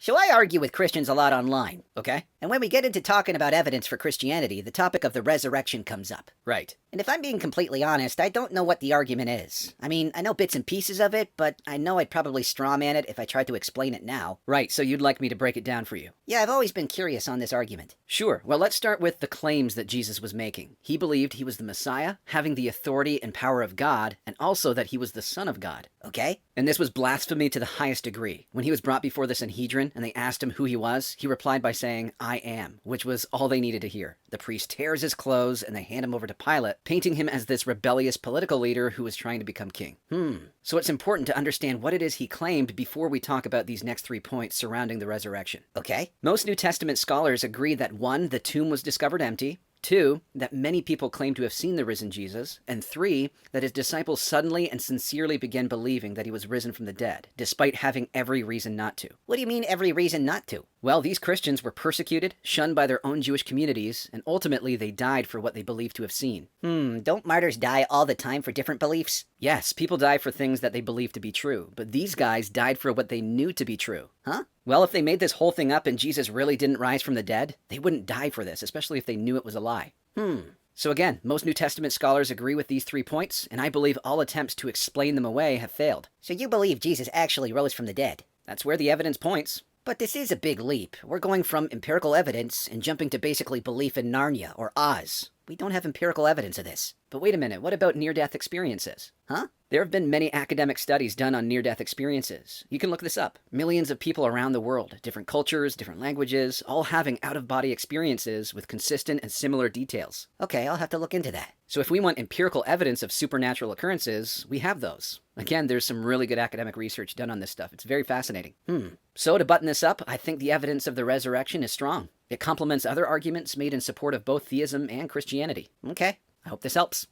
So I argue with Christians a lot online, okay? And when we get into talking about evidence for Christianity, the topic of the resurrection comes up. Right. And if I'm being completely honest, I don't know what the argument is. I mean, I know bits and pieces of it, but I know I'd probably strawman it if I tried to explain it now. Right, so you'd like me to break it down for you. Yeah, I've always been curious on this argument. Sure. Well, let's start with the claims that Jesus was making. He believed he was the Messiah, having the authority and power of God, and also that he was the Son of God. Okay? And this was blasphemy to the highest degree. When he was brought before the Sanhedrin and they asked him who he was, he replied by saying, "I am," which was all they needed to hear. The priest tears his clothes and they hand him over to Pilate, painting him as this rebellious political leader who was trying to become king. So it's important to understand what it is he claimed before we talk about these next 3 points surrounding the resurrection. Okay? Most New Testament scholars agree that 1, the tomb was discovered empty, 2, that many people claim to have seen the risen Jesus, and 3, that his disciples suddenly and sincerely began believing that he was risen from the dead, despite having every reason not to. What do you mean every reason not to? Well, these Christians were persecuted, shunned by their own Jewish communities, and ultimately they died for what they believed to have seen. Don't martyrs die all the time for different beliefs? Yes, people die for things that they believe to be true, but these guys died for what they knew to be true. Huh? Well, if they made this whole thing up and Jesus really didn't rise from the dead, they wouldn't die for this, especially if they knew it was a lie. So again, most New Testament scholars agree with these 3 points, and I believe all attempts to explain them away have failed. So you believe Jesus actually rose from the dead? That's where the evidence points. But this is a big leap. We're going from empirical evidence and jumping to basically belief in Narnia or Oz. We don't have empirical evidence of this. But wait a minute, what about near-death experiences? Huh? There have been many academic studies done on near-death experiences. You can look this up. Millions of people around the world, different cultures, different languages, all having out-of-body experiences with consistent and similar details. Okay, I'll have to look into that. So if we want empirical evidence of supernatural occurrences, we have those. Again, there's some really good academic research done on this stuff. It's very fascinating. So to button this up, I think the evidence of the resurrection is strong. It complements other arguments made in support of both theism and Christianity. Okay. I hope this helps.